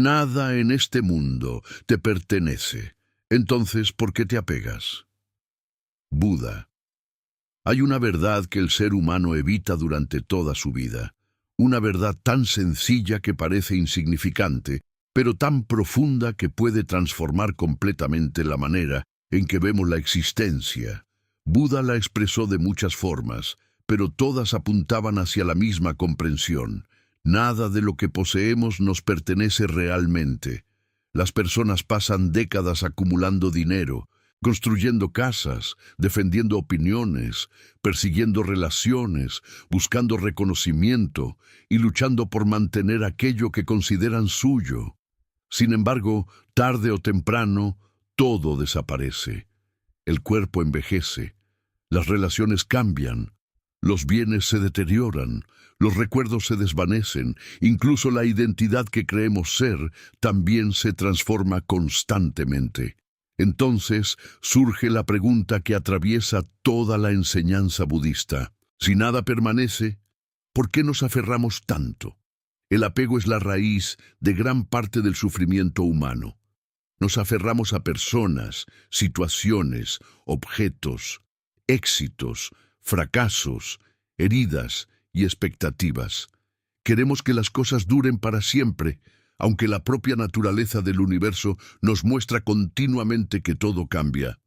nada en este mundo te pertenece. Entonces, ¿por qué te apegas? Buda. Hay una verdad que el ser humano evita durante toda su vida. Una verdad tan sencilla que parece insignificante, pero tan profunda que puede transformar completamente la manera en que vemos la existencia. Buda la expresó de muchas formas, pero todas apuntaban hacia la misma comprensión. Nada de lo que poseemos nos pertenece realmente. Las personas pasan décadas acumulando dinero, construyendo casas, defendiendo opiniones, persiguiendo relaciones, buscando reconocimiento y luchando por mantener aquello que consideran suyo. Sin embargo, tarde o temprano, todo desaparece. El cuerpo envejece, las relaciones cambian, los bienes se deterioran, los recuerdos se desvanecen, incluso la identidad que creemos ser también se transforma constantemente. Entonces surge la pregunta que atraviesa toda la enseñanza budista. Si nada permanece, ¿por qué nos aferramos tanto? El apego es la raíz de gran parte del sufrimiento humano. Nos aferramos a personas, situaciones, objetos, éxitos, fracasos, heridas y expectativas. Queremos que las cosas duren para siempre, aunque la propia naturaleza del universo nos muestra continuamente que todo cambia.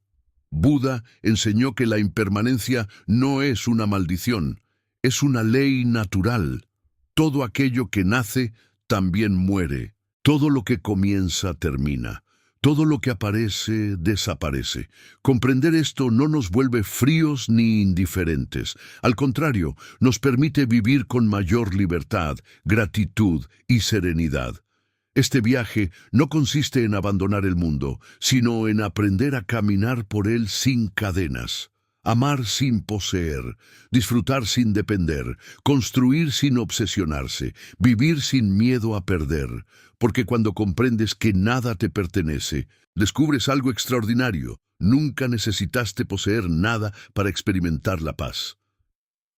Buda enseñó que la impermanencia no es una maldición, es una ley natural. Todo aquello que nace también muere. Todo lo que comienza termina. Todo lo que aparece desaparece. Comprender esto no nos vuelve fríos ni indiferentes. Al contrario, nos permite vivir con mayor libertad, gratitud y serenidad. Este viaje no consiste en abandonar el mundo, sino en aprender a caminar por él sin cadenas. Amar sin poseer, disfrutar sin depender, construir sin obsesionarse, vivir sin miedo a perder, porque cuando comprendes que nada te pertenece, descubres algo extraordinario. Nunca necesitaste poseer nada para experimentar la paz.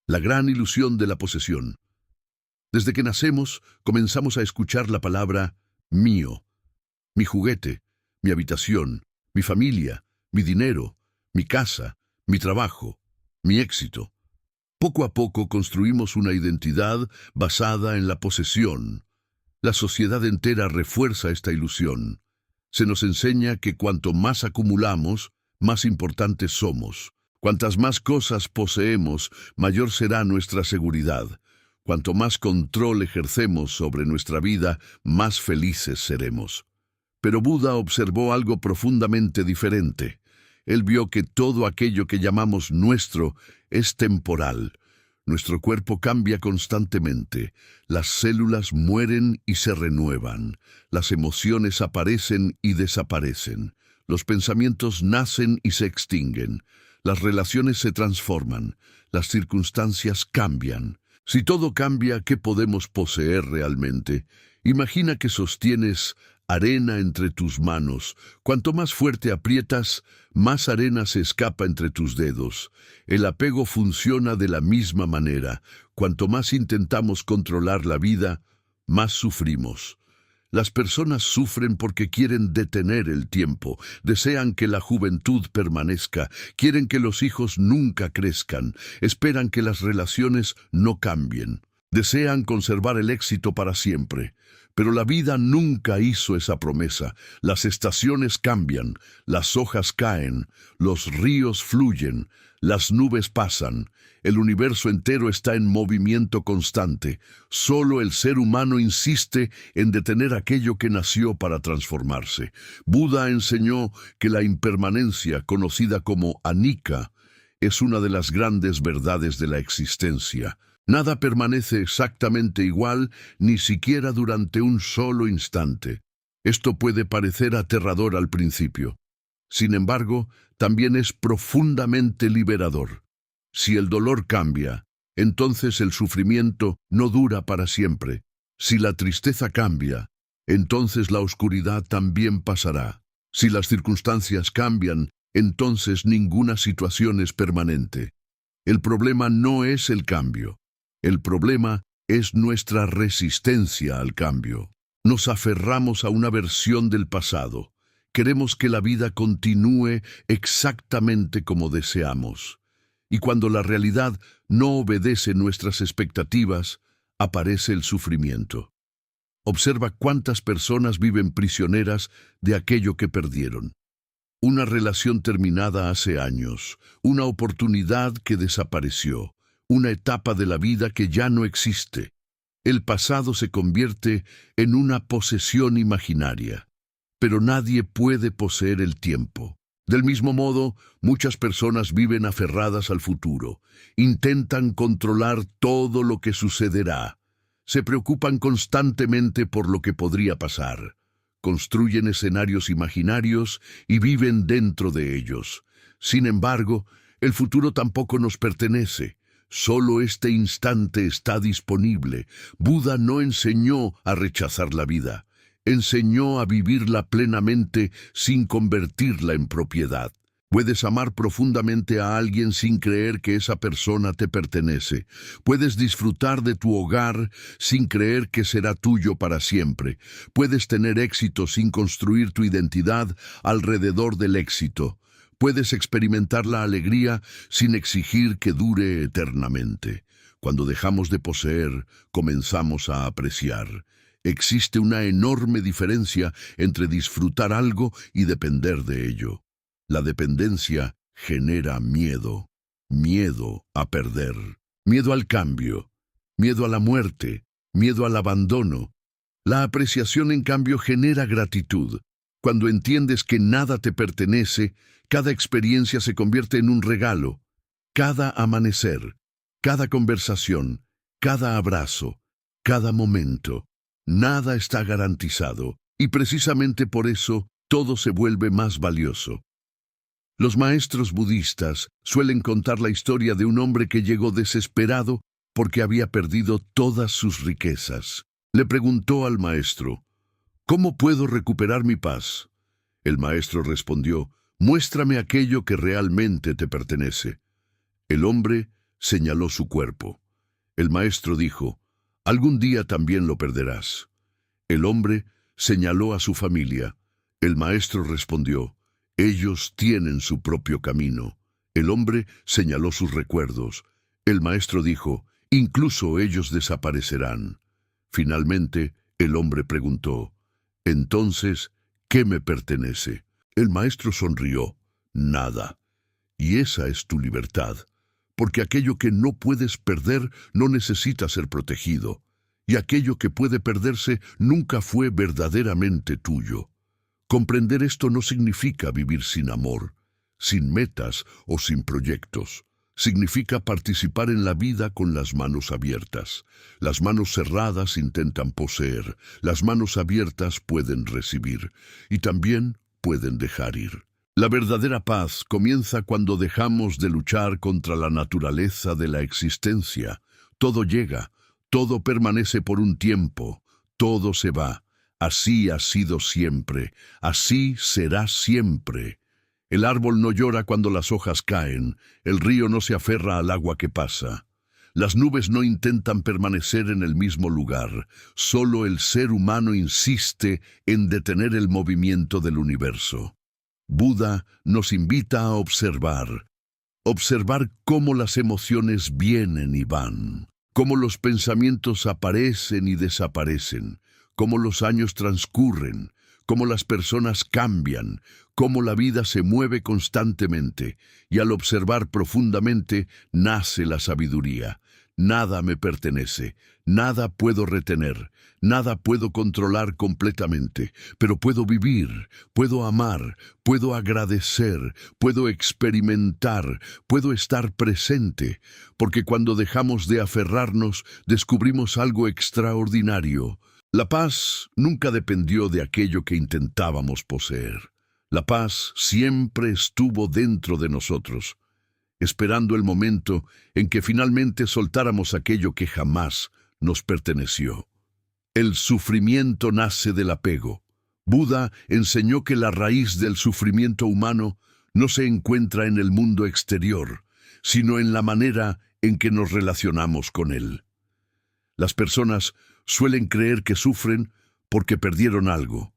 La gran ilusión de la posesión. Desde que nacemos, comenzamos a escuchar la palabra mío, mi juguete, mi habitación, mi familia, mi dinero, mi casa, mi trabajo, mi éxito. Poco a poco construimos una identidad basada en la posesión. La sociedad entera refuerza esta ilusión. Se nos enseña que cuanto más acumulamos, más importantes somos. Cuantas más cosas poseemos, mayor será nuestra seguridad. Cuanto más control ejercemos sobre nuestra vida, más felices seremos. Pero Buda observó algo profundamente diferente. Él vio que todo aquello que llamamos nuestro es temporal. Nuestro cuerpo cambia constantemente. Las células mueren y se renuevan. Las emociones aparecen y desaparecen. Los pensamientos nacen y se extinguen. Las relaciones se transforman. Las circunstancias cambian. Si todo cambia, ¿qué podemos poseer realmente? Imagina que sostienes arena entre tus manos. Cuanto más fuerte aprietas, más arena se escapa entre tus dedos. El apego funciona de la misma manera. Cuanto más intentamos controlar la vida, más sufrimos. Las personas sufren porque quieren detener el tiempo, desean que la juventud permanezca, quieren que los hijos nunca crezcan, esperan que las relaciones no cambien, desean conservar el éxito para siempre. Pero la vida nunca hizo esa promesa. Las estaciones cambian, las hojas caen, los ríos fluyen, las nubes pasan. El universo entero está en movimiento constante. Solo el ser humano insiste en detener aquello que nació para transformarse. Buda enseñó que la impermanencia, conocida como anicca, es una de las grandes verdades de la existencia. Nada permanece exactamente igual, ni siquiera durante un solo instante. Esto puede parecer aterrador al principio. Sin embargo, también es profundamente liberador. Si el dolor cambia, entonces el sufrimiento no dura para siempre. Si la tristeza cambia, entonces la oscuridad también pasará. Si las circunstancias cambian, entonces ninguna situación es permanente. El problema no es el cambio. El problema es nuestra resistencia al cambio. Nos aferramos a una versión del pasado. Queremos que la vida continúe exactamente como deseamos. Y cuando la realidad no obedece nuestras expectativas, aparece el sufrimiento. Observa cuántas personas viven prisioneras de aquello que perdieron. Una relación terminada hace años, una oportunidad que desapareció, una etapa de la vida que ya no existe. El pasado se convierte en una posesión imaginaria, pero nadie puede poseer el tiempo. Del mismo modo, muchas personas viven aferradas al futuro, intentan controlar todo lo que sucederá, se preocupan constantemente por lo que podría pasar, construyen escenarios imaginarios y viven dentro de ellos. Sin embargo, el futuro tampoco nos pertenece. Solo este instante está disponible. Buda no enseñó a rechazar la vida. Enseñó a vivirla plenamente sin convertirla en propiedad. Puedes amar profundamente a alguien sin creer que esa persona te pertenece. Puedes disfrutar de tu hogar sin creer que será tuyo para siempre. Puedes tener éxito sin construir tu identidad alrededor del éxito. Puedes experimentar la alegría sin exigir que dure eternamente. Cuando dejamos de poseer, comenzamos a apreciar. Existe una enorme diferencia entre disfrutar algo y depender de ello. La dependencia genera miedo, miedo a perder, miedo al cambio, miedo a la muerte, miedo al abandono. La apreciación, en cambio, genera gratitud. Cuando entiendes que nada te pertenece, cada experiencia se convierte en un regalo. Cada amanecer, cada conversación, cada abrazo, cada momento. Nada está garantizado, y precisamente por eso todo se vuelve más valioso. Los maestros budistas suelen contar la historia de un hombre que llegó desesperado porque había perdido todas sus riquezas. Le preguntó al maestro, ¿cómo puedo recuperar mi paz? El maestro respondió, muéstrame aquello que realmente te pertenece. El hombre señaló su cuerpo. El maestro dijo, algún día también lo perderás. El hombre señaló a su familia. El maestro respondió, ellos tienen su propio camino. El hombre señaló sus recuerdos. El maestro dijo, incluso ellos desaparecerán. Finalmente, el hombre preguntó, entonces, ¿qué me pertenece? El maestro sonrió, nada. Y esa es tu libertad, porque aquello que no puedes perder no necesita ser protegido, y aquello que puede perderse nunca fue verdaderamente tuyo. Comprender esto no significa vivir sin amor, sin metas o sin proyectos. Significa participar en la vida con las manos abiertas. Las manos cerradas intentan poseer, las manos abiertas pueden recibir y también pueden dejar ir. La verdadera paz comienza cuando dejamos de luchar contra la naturaleza de la existencia. Todo llega, todo permanece por un tiempo, todo se va. Así ha sido siempre, así será siempre. El árbol no llora cuando las hojas caen, el río no se aferra al agua que pasa. Las nubes no intentan permanecer en el mismo lugar, solo el ser humano insiste en detener el movimiento del universo. Buda nos invita a observar cómo las emociones vienen y van, cómo los pensamientos aparecen y desaparecen, cómo los años transcurren, cómo las personas cambian, cómo la vida se mueve constantemente, y al observar profundamente nace la sabiduría. Nada me pertenece, nada puedo retener, nada puedo controlar completamente, pero puedo vivir, puedo amar, puedo agradecer, puedo experimentar, puedo estar presente, porque cuando dejamos de aferrarnos, descubrimos algo extraordinario. La paz nunca dependió de aquello que intentábamos poseer. La paz siempre estuvo dentro de nosotros, esperando el momento en que finalmente soltáramos aquello que jamás nos perteneció. El sufrimiento nace del apego. Buda enseñó que la raíz del sufrimiento humano no se encuentra en el mundo exterior, sino en la manera en que nos relacionamos con él. Las personas suelen creer que sufren porque perdieron algo,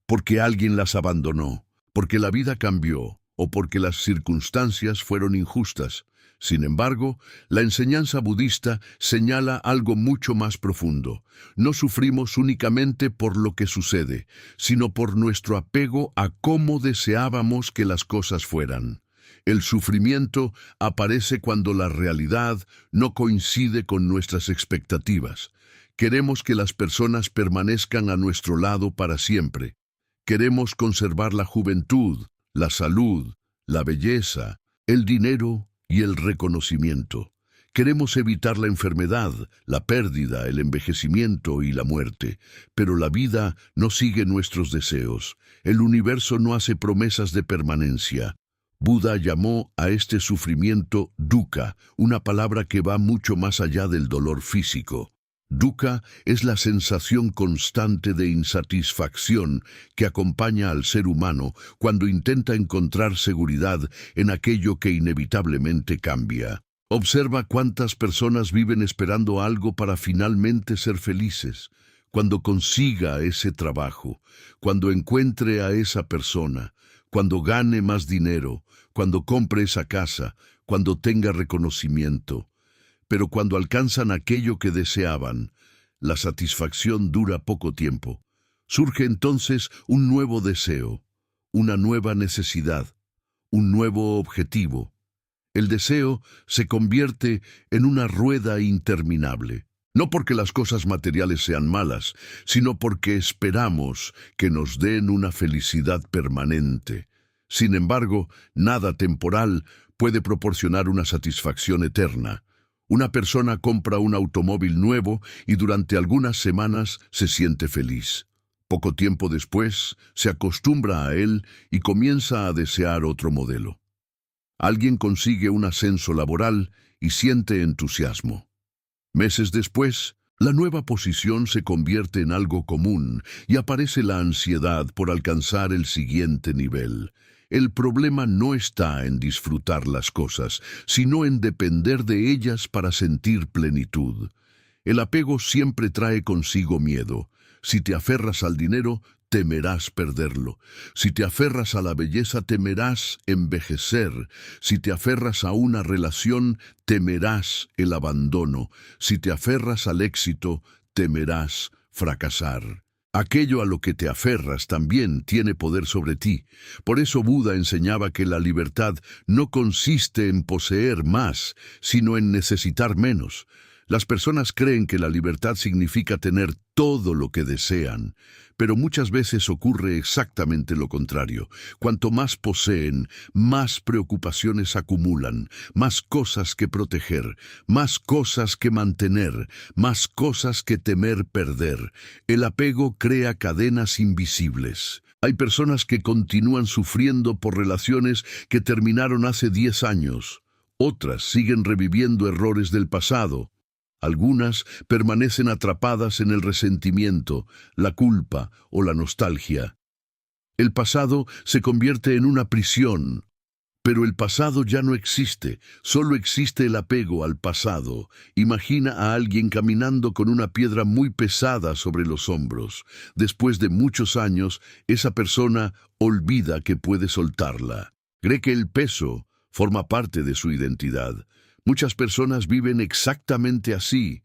porque alguien las abandonó, porque la vida cambió o porque las circunstancias fueron injustas. Sin embargo, la enseñanza budista señala algo mucho más profundo. No sufrimos únicamente por lo que sucede, sino por nuestro apego a cómo deseábamos que las cosas fueran. El sufrimiento aparece cuando la realidad no coincide con nuestras expectativas. Queremos que las personas permanezcan a nuestro lado para siempre. Queremos conservar la juventud, la salud, la belleza, el dinero y el reconocimiento. Queremos evitar la enfermedad, la pérdida, el envejecimiento y la muerte, pero la vida no sigue nuestros deseos. El universo no hace promesas de permanencia. Buda llamó a este sufrimiento dukkha, una palabra que va mucho más allá del dolor físico. Dukkha es la sensación constante de insatisfacción que acompaña al ser humano cuando intenta encontrar seguridad en aquello que inevitablemente cambia. Observa cuántas personas viven esperando algo para finalmente ser felices. Cuando consiga ese trabajo, cuando encuentre a esa persona, cuando gane más dinero, cuando compre esa casa, cuando tenga reconocimiento. Pero cuando alcanzan aquello que deseaban, la satisfacción dura poco tiempo. Surge entonces un nuevo deseo, una nueva necesidad, un nuevo objetivo. El deseo se convierte en una rueda interminable. No porque las cosas materiales sean malas, sino porque esperamos que nos den una felicidad permanente. Sin embargo, nada temporal puede proporcionar una satisfacción eterna. Una persona compra un automóvil nuevo y durante algunas semanas se siente feliz. Poco tiempo después, se acostumbra a él y comienza a desear otro modelo. Alguien consigue un ascenso laboral y siente entusiasmo. Meses después, la nueva posición se convierte en algo común y aparece la ansiedad por alcanzar el siguiente nivel. El problema no está en disfrutar las cosas, sino en depender de ellas para sentir plenitud. El apego siempre trae consigo miedo. Si te aferras al dinero, temerás perderlo. Si te aferras a la belleza, temerás envejecer. Si te aferras a una relación, temerás el abandono. Si te aferras al éxito, temerás fracasar. Aquello a lo que te aferras también tiene poder sobre ti. Por eso Buda enseñaba que la libertad no consiste en poseer más, sino en necesitar menos. Las personas creen que la libertad significa tener todo lo que desean, pero muchas veces ocurre exactamente lo contrario. Cuanto más poseen, más preocupaciones acumulan, más cosas que proteger, más cosas que mantener, más cosas que temer perder. El apego crea cadenas invisibles. Hay personas que continúan sufriendo por relaciones que terminaron hace 10 años. Otras siguen reviviendo errores del pasado. Algunas permanecen atrapadas en el resentimiento, la culpa o la nostalgia. El pasado se convierte en una prisión, pero el pasado ya no existe, solo existe el apego al pasado. Imagina a alguien caminando con una piedra muy pesada sobre los hombros. Después de muchos años, esa persona olvida que puede soltarla. Cree que el peso forma parte de su identidad. Muchas personas viven exactamente así.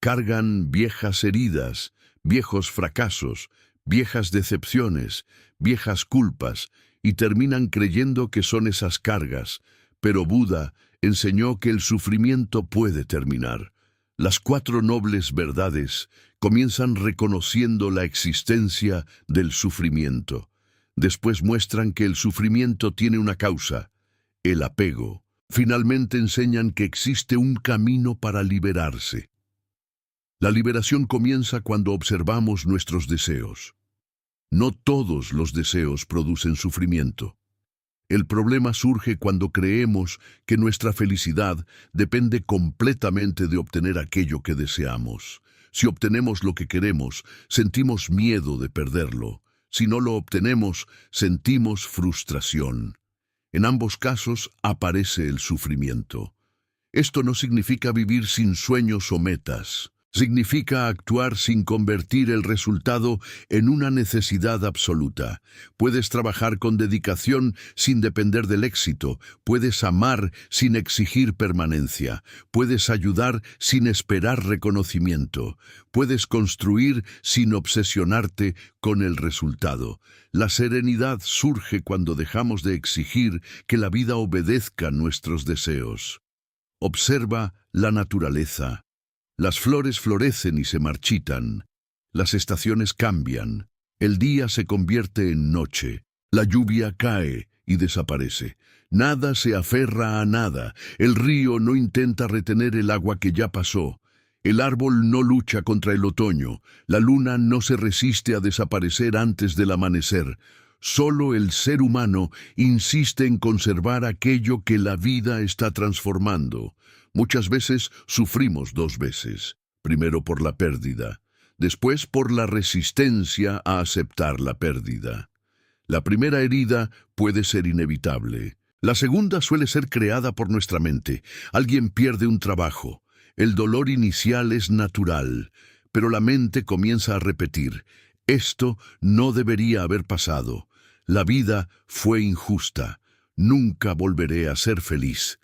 Cargan viejas heridas, viejos fracasos, viejas decepciones, viejas culpas, y terminan creyendo que son esas cargas. Pero Buda enseñó que el sufrimiento puede terminar. Las 4 nobles verdades comienzan reconociendo la existencia del sufrimiento. Después muestran que el sufrimiento tiene una causa, el apego. Finalmente enseñan que existe un camino para liberarse. La liberación comienza cuando observamos nuestros deseos. No todos los deseos producen sufrimiento. El problema surge cuando creemos que nuestra felicidad depende completamente de obtener aquello que deseamos. Si obtenemos lo que queremos, sentimos miedo de perderlo. Si no lo obtenemos, sentimos frustración. En ambos casos aparece el sufrimiento. Esto no significa vivir sin sueños o metas. Significa actuar sin convertir el resultado en una necesidad absoluta. Puedes trabajar con dedicación sin depender del éxito. Puedes amar sin exigir permanencia. Puedes ayudar sin esperar reconocimiento. Puedes construir sin obsesionarte con el resultado. La serenidad surge cuando dejamos de exigir que la vida obedezca nuestros deseos. Observa la naturaleza. Las flores florecen y se marchitan, las estaciones cambian, el día se convierte en noche, la lluvia cae y desaparece. Nada se aferra a nada, el río no intenta retener el agua que ya pasó, el árbol no lucha contra el otoño, la luna no se resiste a desaparecer antes del amanecer. Solo el ser humano insiste en conservar aquello que la vida está transformando. Muchas veces sufrimos dos veces, primero por la pérdida, después por la resistencia a aceptar la pérdida. La primera herida puede ser inevitable. La segunda suele ser creada por nuestra mente. Alguien pierde un trabajo. El dolor inicial es natural, pero la mente comienza a repetir: esto no debería haber pasado. La vida fue injusta. Nunca volveré a ser feliz.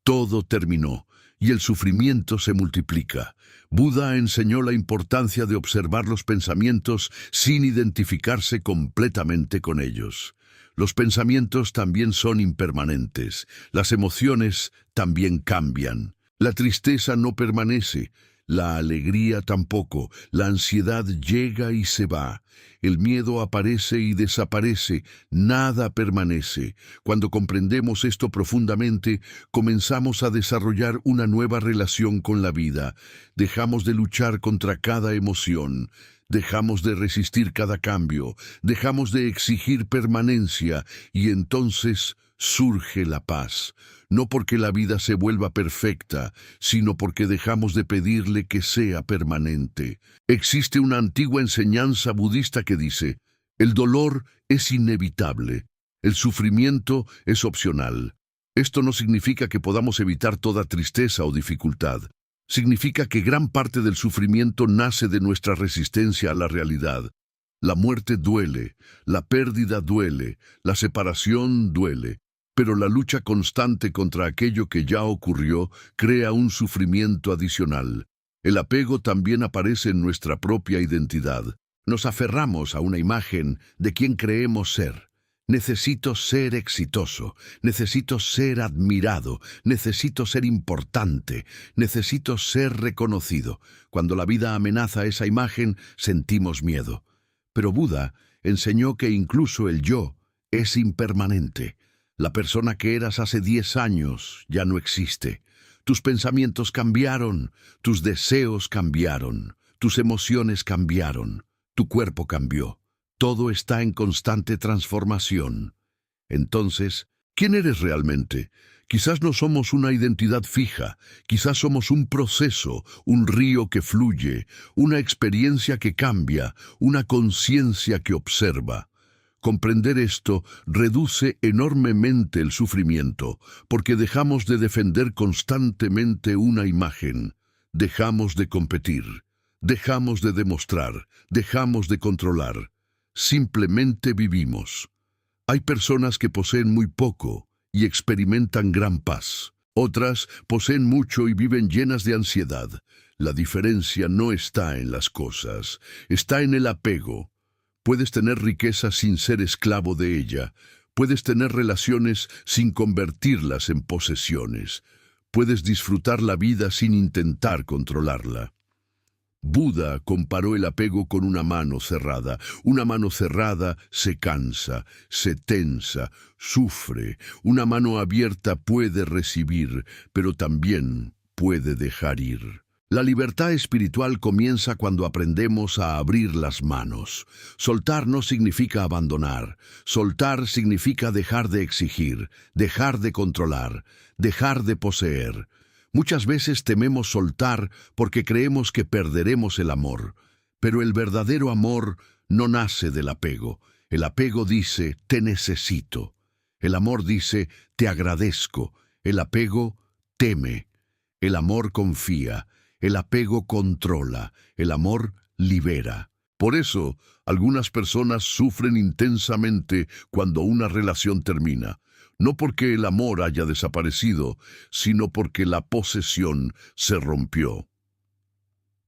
Todo terminó, y el sufrimiento se multiplica. Buda enseñó la importancia de observar los pensamientos sin identificarse completamente con ellos. Los pensamientos también son impermanentes. Las emociones también cambian. La tristeza no permanece. La alegría tampoco. La ansiedad llega y se va. El miedo aparece y desaparece. Nada permanece. Cuando comprendemos esto profundamente, comenzamos a desarrollar una nueva relación con la vida. Dejamos de luchar contra cada emoción. Dejamos de resistir cada cambio. Dejamos de exigir permanencia. Y entonces surge la paz. No porque la vida se vuelva perfecta, sino porque dejamos de pedirle que sea permanente. Existe una antigua enseñanza budista que dice: el dolor es inevitable, el sufrimiento es opcional. Esto no significa que podamos evitar toda tristeza o dificultad. Significa que gran parte del sufrimiento nace de nuestra resistencia a la realidad. La muerte duele, la pérdida duele, la separación duele. Pero la lucha constante contra aquello que ya ocurrió crea un sufrimiento adicional. El apego también aparece en nuestra propia identidad. Nos aferramos a una imagen de quien creemos ser. Necesito ser exitoso, necesito ser admirado, necesito ser importante, necesito ser reconocido. Cuando la vida amenaza esa imagen, sentimos miedo. Pero Buda enseñó que incluso el yo es impermanente. La persona que eras hace 10 años ya no existe. Tus pensamientos cambiaron, tus deseos cambiaron, tus emociones cambiaron, tu cuerpo cambió. Todo está en constante transformación. Entonces, ¿quién eres realmente? Quizás no somos una identidad fija, quizás somos un proceso, un río que fluye, una experiencia que cambia, una conciencia que observa. Comprender esto reduce enormemente el sufrimiento, porque dejamos de defender constantemente una imagen, dejamos de competir, dejamos de demostrar, dejamos de controlar. Simplemente vivimos. Hay personas que poseen muy poco y experimentan gran paz. Otras poseen mucho y viven llenas de ansiedad. La diferencia no está en las cosas, está en el apego. Puedes tener riqueza sin ser esclavo de ella. Puedes tener relaciones sin convertirlas en posesiones. Puedes disfrutar la vida sin intentar controlarla. Buda comparó el apego con una mano cerrada. Una mano cerrada se cansa, se tensa, sufre. Una mano abierta puede recibir, pero también puede dejar ir. La libertad espiritual comienza cuando aprendemos a abrir las manos. Soltar no significa abandonar. Soltar significa dejar de exigir, dejar de controlar, dejar de poseer. Muchas veces tememos soltar porque creemos que perderemos el amor. Pero el verdadero amor no nace del apego. El apego dice, te necesito. El amor dice, te agradezco. El apego teme. El amor confía. El apego controla, el amor libera. Por eso, algunas personas sufren intensamente cuando una relación termina, no porque el amor haya desaparecido, sino porque la posesión se rompió.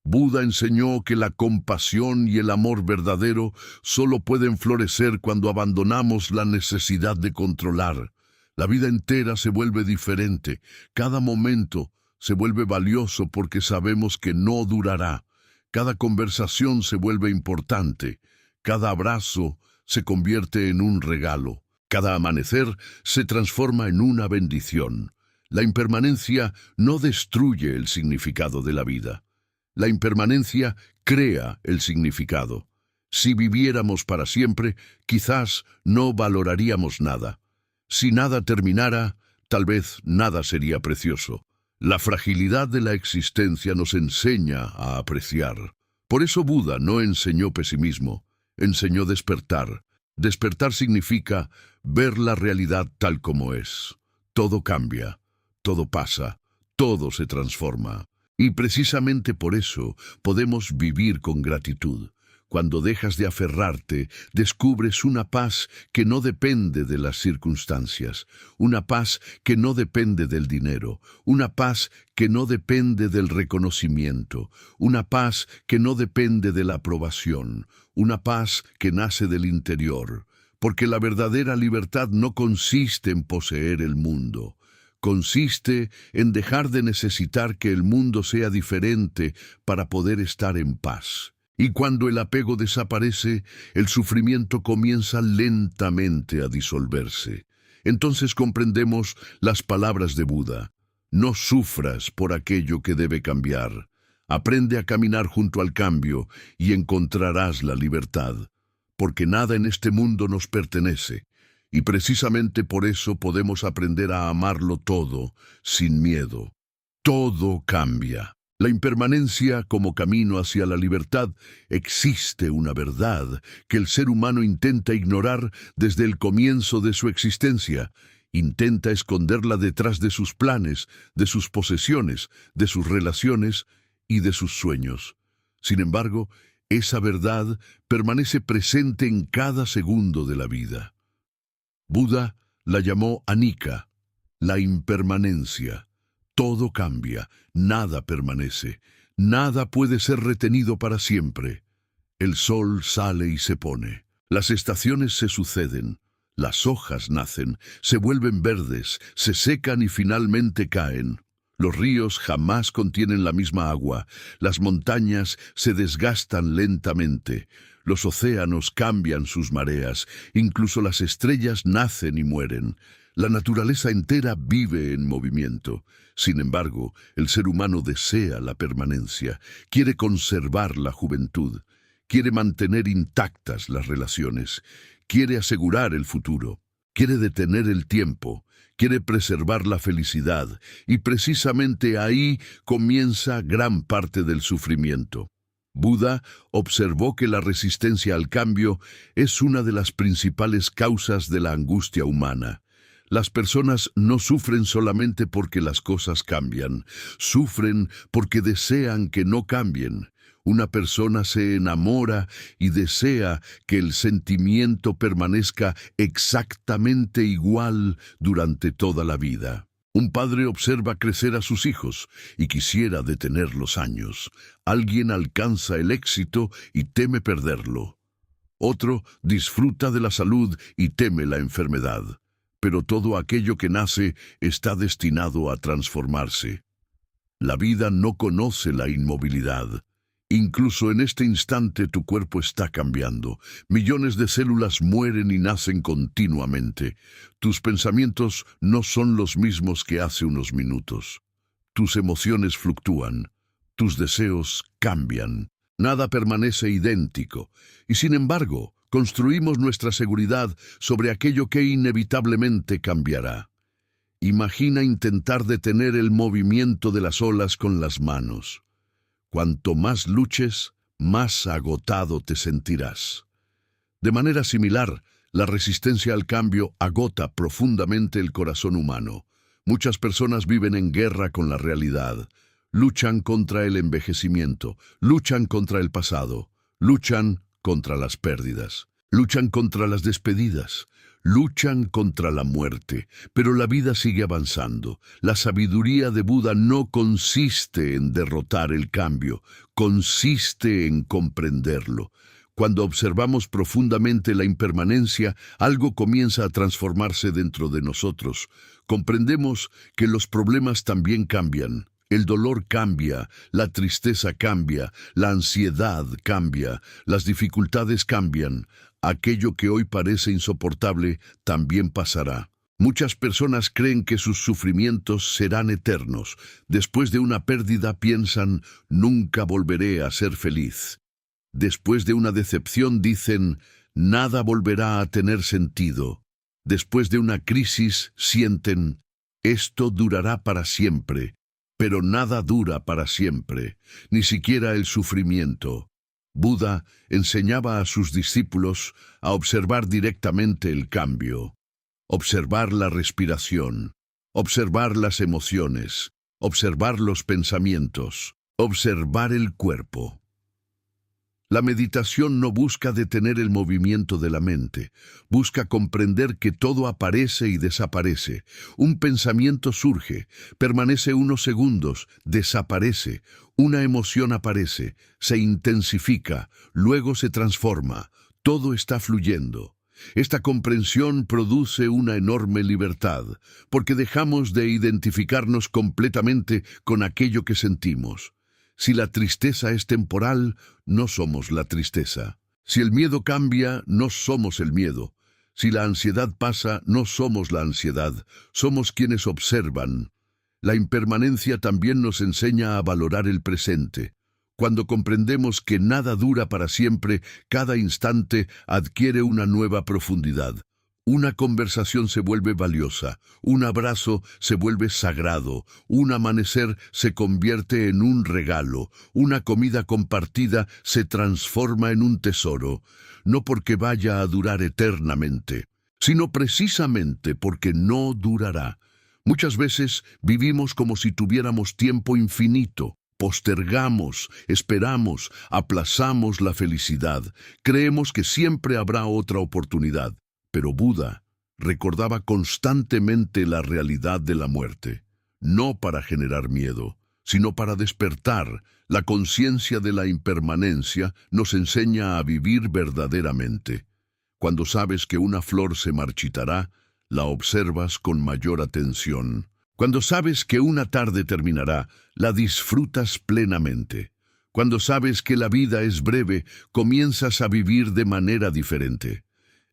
Buda enseñó que la compasión y el amor verdadero solo pueden florecer cuando abandonamos la necesidad de controlar. La vida entera se vuelve diferente, cada momento se vuelve valioso porque sabemos que no durará. Cada conversación se vuelve importante, cada abrazo se convierte en un regalo, cada amanecer se transforma en una bendición. La impermanencia no destruye el significado de la vida. La impermanencia crea el significado. Si viviéramos para siempre, quizás no valoraríamos nada. Si nada terminara, tal vez nada sería precioso. La fragilidad de la existencia nos enseña a apreciar. Por eso Buda no enseñó pesimismo, enseñó despertar. Despertar significa ver la realidad tal como es. Todo cambia, todo pasa, todo se transforma. Y precisamente por eso podemos vivir con gratitud. Cuando dejas de aferrarte, descubres una paz que no depende de las circunstancias, una paz que no depende del dinero, una paz que no depende del reconocimiento, una paz que no depende de la aprobación, una paz que nace del interior, porque la verdadera libertad no consiste en poseer el mundo. Consiste en dejar de necesitar que el mundo sea diferente para poder estar en paz. Y cuando el apego desaparece, el sufrimiento comienza lentamente a disolverse. Entonces comprendemos las palabras de Buda. No sufras por aquello que debe cambiar. Aprende a caminar junto al cambio y encontrarás la libertad. Porque nada en este mundo nos pertenece. Y precisamente por eso podemos aprender a amarlo todo, sin miedo. Todo cambia. La impermanencia como camino hacia la libertad existe una verdad que el ser humano intenta ignorar desde el comienzo de su existencia. Intenta esconderla detrás de sus planes, de sus posesiones, de sus relaciones y de sus sueños. Sin embargo, esa verdad permanece presente en cada segundo de la vida. Buda la llamó anicca, la impermanencia. Todo cambia, nada permanece, nada puede ser retenido para siempre. El sol sale y se pone, las estaciones se suceden, las hojas nacen, se vuelven verdes, se secan y finalmente caen. Los ríos jamás contienen la misma agua, las montañas se desgastan lentamente, los océanos cambian sus mareas, incluso las estrellas nacen y mueren. La naturaleza entera vive en movimiento. Sin embargo, el ser humano desea la permanencia, quiere conservar la juventud, quiere mantener intactas las relaciones, quiere asegurar el futuro, quiere detener el tiempo, quiere preservar la felicidad, y precisamente ahí comienza gran parte del sufrimiento. Buda observó que la resistencia al cambio es una de las principales causas de la angustia humana. Las personas no sufren solamente porque las cosas cambian, sufren porque desean que no cambien. Una persona se enamora y desea que el sentimiento permanezca exactamente igual durante toda la vida. Un padre observa crecer a sus hijos y quisiera detener los años. Alguien alcanza el éxito y teme perderlo. Otro disfruta de la salud y teme la enfermedad. Pero todo aquello que nace está destinado a transformarse. La vida no conoce la inmovilidad. Incluso en este instante tu cuerpo está cambiando. Millones de células mueren y nacen continuamente. Tus pensamientos no son los mismos que hace unos minutos. Tus emociones fluctúan. Tus deseos cambian. Nada permanece idéntico. Y sin embargo, construimos nuestra seguridad sobre aquello que inevitablemente cambiará. Imagina intentar detener el movimiento de las olas con las manos. Cuanto más luches, más agotado te sentirás. De manera similar, la resistencia al cambio agota profundamente el corazón humano. Muchas personas viven en guerra con la realidad. luchan contra el envejecimiento, luchan contra el pasado, luchan contra las pérdidas, luchan contra las despedidas, luchan contra la muerte, pero la vida sigue avanzando. La sabiduría de Buda no consiste en derrotar el cambio, consiste en comprenderlo. Cuando observamos profundamente la impermanencia, algo comienza a transformarse dentro de nosotros. Comprendemos que los problemas también cambian. El dolor cambia, la tristeza cambia, la ansiedad cambia, las dificultades cambian. Aquello que hoy parece insoportable también pasará. Muchas personas creen que sus sufrimientos serán eternos. Después de una pérdida piensan, nunca volveré a ser feliz. Después de una decepción dicen, nada volverá a tener sentido. Después de una crisis sienten, esto durará para siempre, pero nada dura para siempre, ni siquiera el sufrimiento. Buda enseñaba a sus discípulos a observar directamente el cambio, observar la respiración, observar las emociones, observar los pensamientos, observar el cuerpo. La meditación no busca detener el movimiento de la mente, busca comprender que todo aparece y desaparece. Un pensamiento surge, permanece unos segundos, desaparece. Una emoción aparece, se intensifica, luego se transforma. Todo está fluyendo. Esta comprensión produce una enorme libertad, porque dejamos de identificarnos completamente con aquello que sentimos. Si la tristeza es temporal, no somos la tristeza. Si el miedo cambia, no somos el miedo. Si la ansiedad pasa, no somos la ansiedad. Somos quienes observan. La impermanencia también nos enseña a valorar el presente. Cuando comprendemos que nada dura para siempre, cada instante adquiere una nueva profundidad. Una conversación se vuelve valiosa, un abrazo se vuelve sagrado, un amanecer se convierte en un regalo, una comida compartida se transforma en un tesoro, no porque vaya a durar eternamente, sino precisamente porque no durará. Muchas veces vivimos como si tuviéramos tiempo infinito. Postergamos, esperamos, aplazamos la felicidad. Creemos que siempre habrá otra oportunidad. Pero Buda recordaba constantemente la realidad de la muerte, no para generar miedo, sino para despertar. La conciencia de la impermanencia nos enseña a vivir verdaderamente. Cuando sabes que una flor se marchitará, la observas con mayor atención. Cuando sabes que una tarde terminará, la disfrutas plenamente. Cuando sabes que la vida es breve, comienzas a vivir de manera diferente.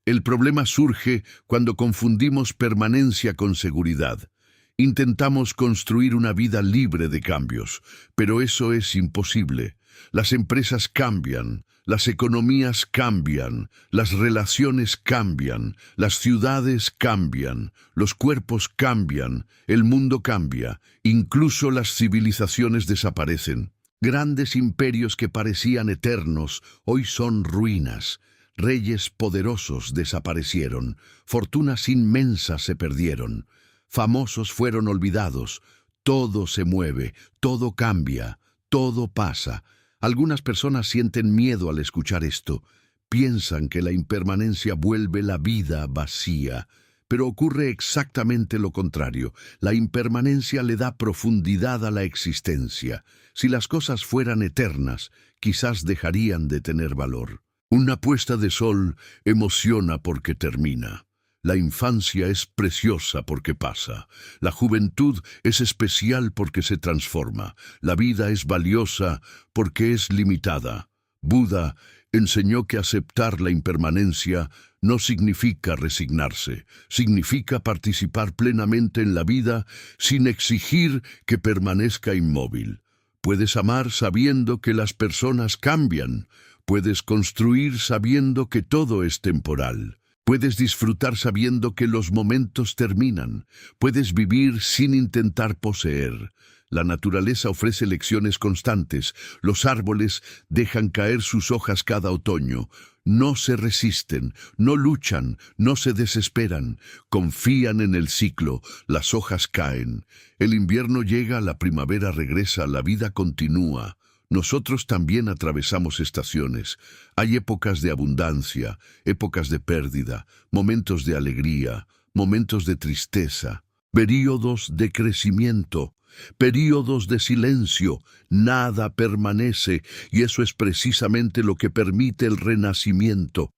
El problema surge cuando confundimos permanencia con seguridad. Intentamos construir una vida libre de cambios, pero eso es imposible. Las empresas cambian, las economías cambian, las relaciones cambian, las ciudades cambian, los cuerpos cambian, el mundo cambia, incluso las civilizaciones desaparecen. Grandes imperios que parecían eternos hoy son ruinas. Reyes poderosos desaparecieron, fortunas inmensas se perdieron, famosos fueron olvidados, todo se mueve, todo cambia, todo pasa. Algunas personas sienten miedo al escuchar esto, piensan que la impermanencia vuelve la vida vacía, pero ocurre exactamente lo contrario. La impermanencia le da profundidad a la existencia. Si las cosas fueran eternas, quizás dejarían de tener valor. Una puesta de sol emociona porque termina. La infancia es preciosa porque pasa. La juventud es especial porque se transforma. La vida es valiosa porque es limitada. Buda enseñó que aceptar la impermanencia no significa resignarse, significa participar plenamente en la vida sin exigir que permanezca inmóvil. Puedes amar sabiendo que las personas cambian. Puedes construir sabiendo que todo es temporal. Puedes disfrutar sabiendo que los momentos terminan. Puedes vivir sin intentar poseer. La naturaleza ofrece lecciones constantes. Los árboles dejan caer sus hojas cada otoño. no se resisten, no luchan, no se desesperan, confían en el ciclo, las hojas caen. El invierno llega, la primavera regresa, la vida continúa. Nosotros también atravesamos estaciones. Hay épocas de abundancia, épocas de pérdida, momentos de alegría, momentos de tristeza, períodos de crecimiento, períodos de silencio. Nada permanece, y eso es precisamente lo que permite el renacimiento.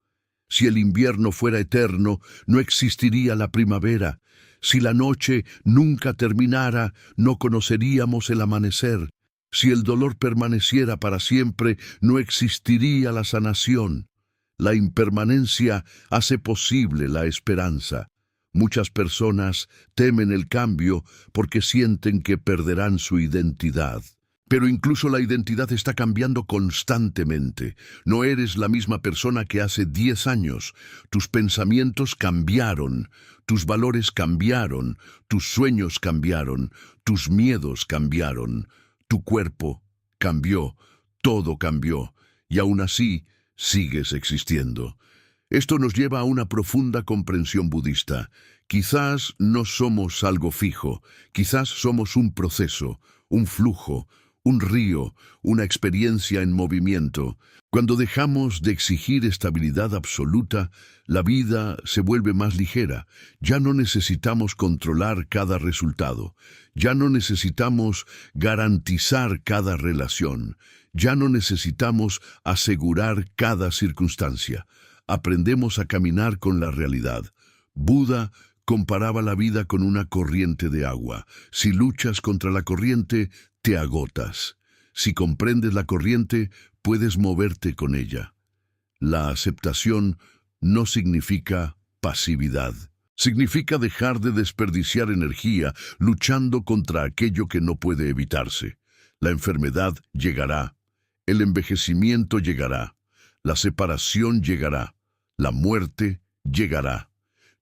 Si el invierno fuera eterno, no existiría la primavera. Si la noche nunca terminara, no conoceríamos el amanecer. Si el dolor permaneciera para siempre, no existiría la sanación. La impermanencia hace posible la esperanza. Muchas personas temen el cambio porque sienten que perderán su identidad. Pero incluso la identidad está cambiando constantemente. No eres la misma persona que hace 10 años. Tus pensamientos cambiaron, tus valores cambiaron, tus sueños cambiaron, tus miedos cambiaron. Tu cuerpo cambió, todo cambió, y aún así sigues existiendo. Esto nos lleva a una profunda comprensión budista. Quizás no somos algo fijo, quizás somos un proceso, un flujo, un río, una experiencia en movimiento. Cuando dejamos de exigir estabilidad absoluta, la vida se vuelve más ligera. Ya no necesitamos controlar cada resultado. Ya no necesitamos garantizar cada relación. Ya no necesitamos asegurar cada circunstancia. Aprendemos a caminar con la realidad. Buda comparaba la vida con una corriente de agua. Si luchas contra la corriente, te agotas. Si comprendes la corriente, puedes moverte con ella. La aceptación no significa pasividad. Significa dejar de desperdiciar energía luchando contra aquello que no puede evitarse. La enfermedad llegará. El envejecimiento llegará. La separación llegará. La muerte llegará.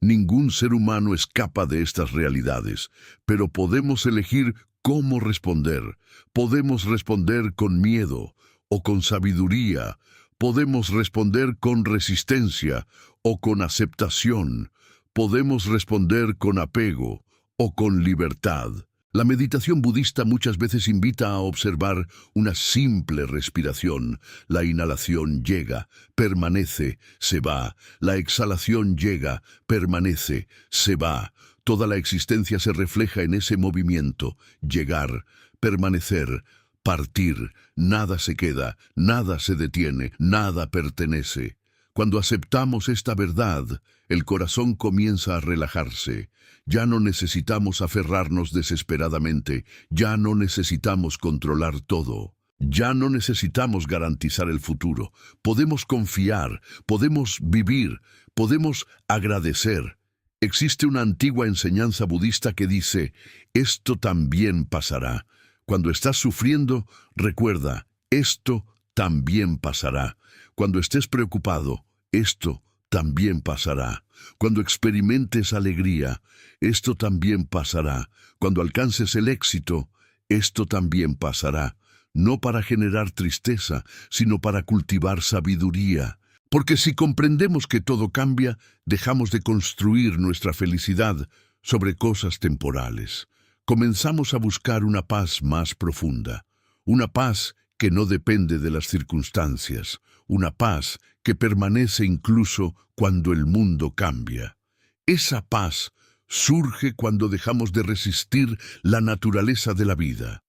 Ningún ser humano escapa de estas realidades, pero podemos elegir cómo responder. Podemos responder con miedo o con sabiduría. Podemos responder con resistencia o con aceptación. Podemos responder con apego o con libertad. La meditación budista muchas veces invita a observar una simple respiración. La inhalación llega, permanece, se va. La exhalación llega, permanece, se va. Toda la existencia se refleja en ese movimiento. Llegar, permanecer, partir. Nada se queda, nada se detiene, nada pertenece. Cuando aceptamos esta verdad, el corazón comienza a relajarse. Ya no necesitamos aferrarnos desesperadamente, ya no necesitamos controlar todo, ya no necesitamos garantizar el futuro. Podemos confiar, podemos vivir, podemos agradecer. Existe una antigua enseñanza budista que dice, esto también pasará. Cuando estás sufriendo, recuerda, esto también pasará. Cuando estés preocupado, esto también pasará. Cuando experimentes alegría, esto también pasará. Cuando alcances el éxito, esto también pasará. No para generar tristeza, sino para cultivar sabiduría. Porque si comprendemos que todo cambia, dejamos de construir nuestra felicidad sobre cosas temporales. Comenzamos a buscar una paz más profunda. Una paz que no depende de las circunstancias. Una paz que permanece incluso cuando el mundo cambia. Esa paz surge cuando dejamos de resistir la naturaleza de la vida.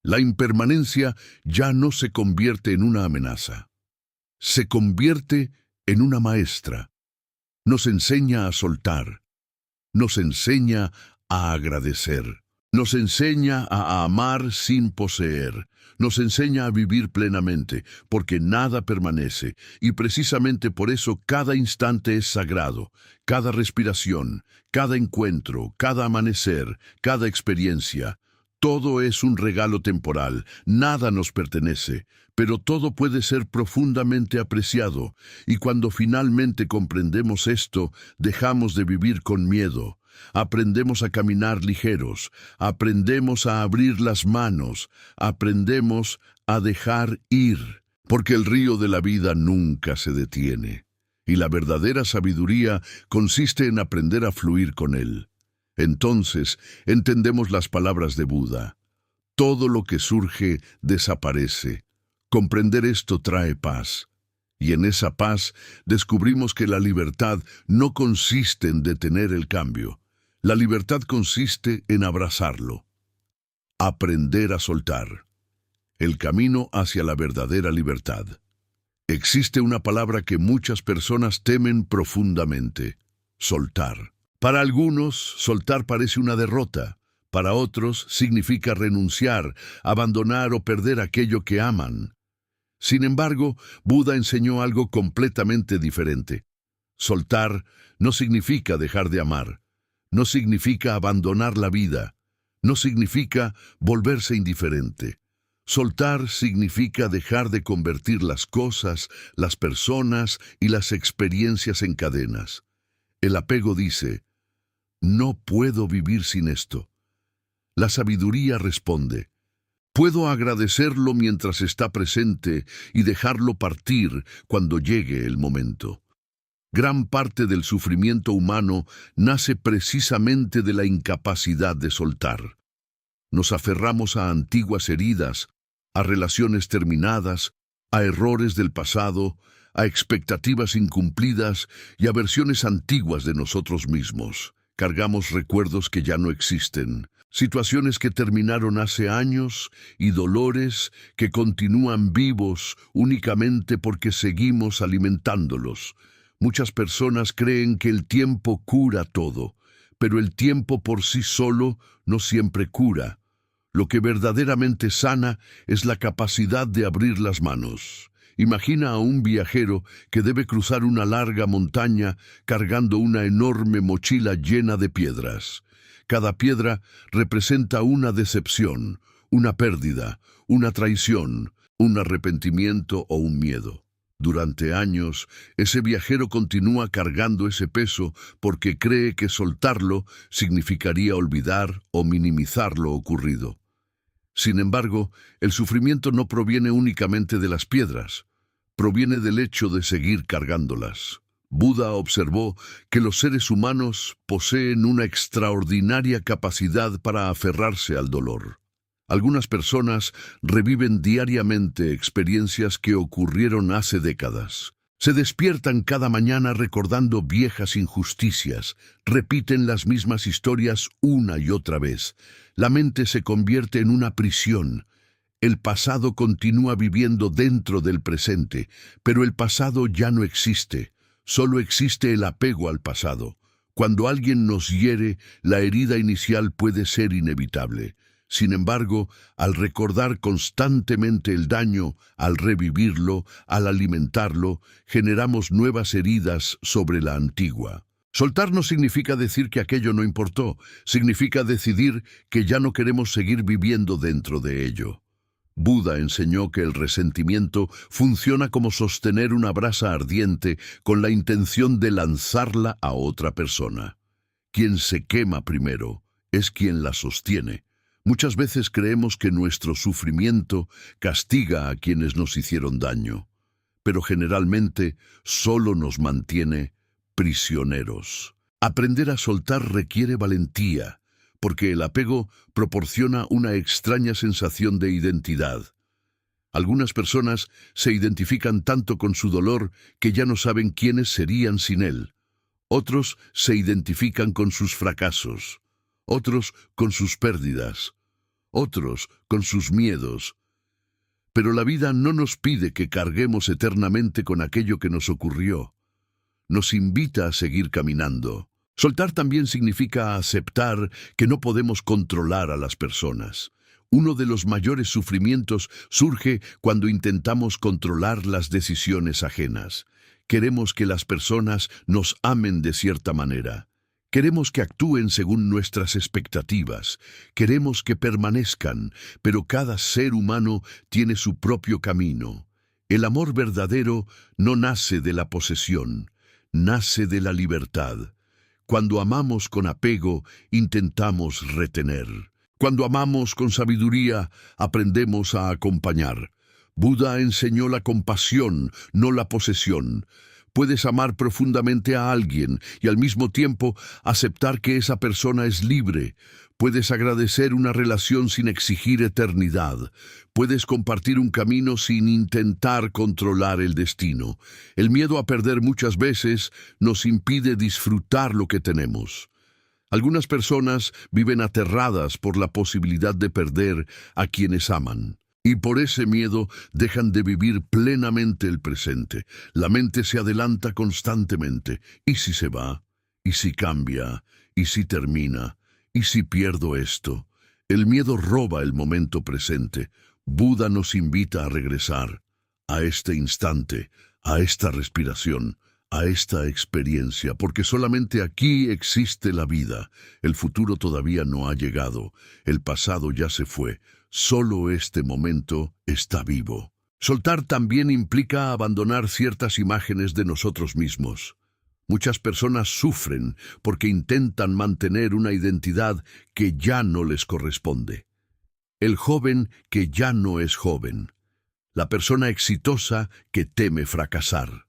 La impermanencia ya no se convierte en una amenaza. Se convierte en una maestra. Nos enseña a soltar. Nos enseña a agradecer. Nos enseña a amar sin poseer. Nos enseña a vivir plenamente, porque nada permanece, y precisamente por eso cada instante es sagrado, cada respiración, cada encuentro, cada amanecer, cada experiencia. Todo es un regalo temporal, nada nos pertenece, pero todo puede ser profundamente apreciado, y cuando finalmente comprendemos esto, dejamos de vivir con miedo. Aprendemos a caminar ligeros, aprendemos a abrir las manos, aprendemos a dejar ir, porque el río de la vida nunca se detiene, y la verdadera sabiduría consiste en aprender a fluir con él. Entonces entendemos las palabras de Buda. Todo lo que surge desaparece. Comprender esto trae paz. Y en esa paz descubrimos que la libertad no consiste en detener el cambio. La libertad consiste en abrazarlo. Aprender a soltar. El camino hacia la verdadera libertad. Existe una palabra que muchas personas temen profundamente: soltar. Para algunos, soltar parece una derrota. Para otros, significa renunciar, abandonar o perder aquello que aman. Sin embargo, Buda enseñó algo completamente diferente. Soltar no significa dejar de amar, no significa abandonar la vida, no significa volverse indiferente. Soltar significa dejar de convertir las cosas, las personas y las experiencias en cadenas. El apego dice: no puedo vivir sin esto. La sabiduría responde: puedo agradecerlo mientras está presente y dejarlo partir cuando llegue el momento. Gran parte del sufrimiento humano nace precisamente de la incapacidad de soltar. Nos aferramos a antiguas heridas, a relaciones terminadas, a errores del pasado, a expectativas incumplidas y a versiones antiguas de nosotros mismos. Cargamos recuerdos que ya no existen, situaciones que terminaron hace años y dolores que continúan vivos únicamente porque seguimos alimentándolos. Muchas personas creen que el tiempo cura todo, pero el tiempo por sí solo no siempre cura. Lo que verdaderamente sana es la capacidad de abrir las manos. Imagina a un viajero que debe cruzar una larga montaña cargando una enorme mochila llena de piedras. Cada piedra representa una decepción, una pérdida, una traición, un arrepentimiento o un miedo. Durante años, ese viajero continúa cargando ese peso porque cree que soltarlo significaría olvidar o minimizar lo ocurrido. Sin embargo, el sufrimiento no proviene únicamente de las piedras, proviene del hecho de seguir cargándolas. Buda observó que los seres humanos poseen una extraordinaria capacidad para aferrarse al dolor. Algunas personas reviven diariamente experiencias que ocurrieron hace décadas. Se despiertan cada mañana recordando viejas injusticias, repiten las mismas historias una y otra vez. La mente se convierte en una prisión. El pasado continúa viviendo dentro del presente, pero el pasado ya no existe. Solo existe el apego al pasado. Cuando alguien nos hiere, la herida inicial puede ser inevitable. Sin embargo, al recordar constantemente el daño, al revivirlo, al alimentarlo, generamos nuevas heridas sobre la antigua. Soltar no significa decir que aquello no importó, significa decidir que ya no queremos seguir viviendo dentro de ello. Buda enseñó que el resentimiento funciona como sostener una brasa ardiente con la intención de lanzarla a otra persona. Quien se quema primero es quien la sostiene. Muchas veces creemos que nuestro sufrimiento castiga a quienes nos hicieron daño, pero generalmente solo nos mantiene prisioneros. Aprender a soltar requiere valentía, porque el apego proporciona una extraña sensación de identidad. Algunas personas se identifican tanto con su dolor que ya no saben quiénes serían sin él. Otros se identifican con sus fracasos, otros con sus pérdidas, otros con sus miedos. Pero la vida no nos pide que carguemos eternamente con aquello que nos ocurrió. Nos invita a seguir caminando. Soltar también significa aceptar que no podemos controlar a las personas. Uno de los mayores sufrimientos surge cuando intentamos controlar las decisiones ajenas. Queremos que las personas nos amen de cierta manera. Queremos que actúen según nuestras expectativas. Queremos que permanezcan, pero cada ser humano tiene su propio camino. El amor verdadero no nace de la posesión, nace de la libertad. Cuando amamos con apego, intentamos retener. Cuando amamos con sabiduría, aprendemos a acompañar. Buda enseñó la compasión, no la posesión. Puedes amar profundamente a alguien y al mismo tiempo aceptar que esa persona es libre. Puedes agradecer una relación sin exigir eternidad. Puedes compartir un camino sin intentar controlar el destino. El miedo a perder muchas veces nos impide disfrutar lo que tenemos. Algunas personas viven aterradas por la posibilidad de perder a quienes aman. Y por ese miedo dejan de vivir plenamente el presente. La mente se adelanta constantemente. ¿Y si se va? ¿Y si cambia? ¿Y si termina? ¿Y si pierdo esto? El miedo roba el momento presente. Buda nos invita a regresar a este instante, a esta respiración, a esta experiencia, porque solamente aquí existe la vida. El futuro todavía no ha llegado. El pasado ya se fue. Solo este momento está vivo. Soltar también implica abandonar ciertas imágenes de nosotros mismos. Muchas personas sufren porque intentan mantener una identidad que ya no les corresponde. El joven que ya no es joven. La persona exitosa que teme fracasar.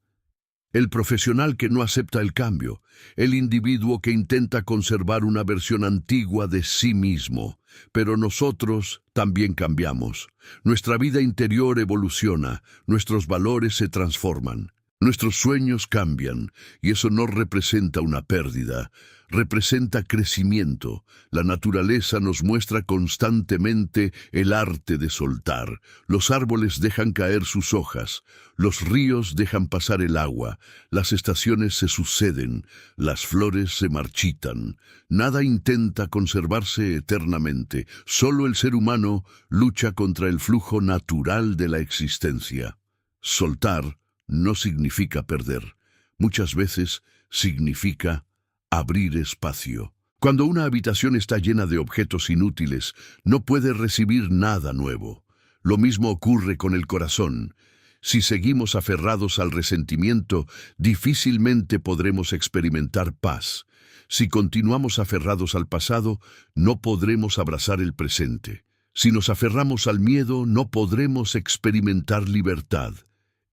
El profesional que no acepta el cambio, el individuo que intenta conservar una versión antigua de sí mismo. Pero nosotros también cambiamos. Nuestra vida interior evoluciona, nuestros valores se transforman, nuestros sueños cambian, y eso no representa una pérdida, representa crecimiento. La naturaleza nos muestra constantemente el arte de soltar. Los árboles dejan caer sus hojas, los ríos dejan pasar el agua, las estaciones se suceden, las flores se marchitan. Nada intenta conservarse eternamente, solo el ser humano lucha contra el flujo natural de la existencia. Soltar no significa perder, muchas veces significa abrir espacio. Cuando una habitación está llena de objetos inútiles, no puede recibir nada nuevo. Lo mismo ocurre con el corazón. Si seguimos aferrados al resentimiento, difícilmente podremos experimentar paz. Si continuamos aferrados al pasado, no podremos abrazar el presente. Si nos aferramos al miedo, no podremos experimentar libertad.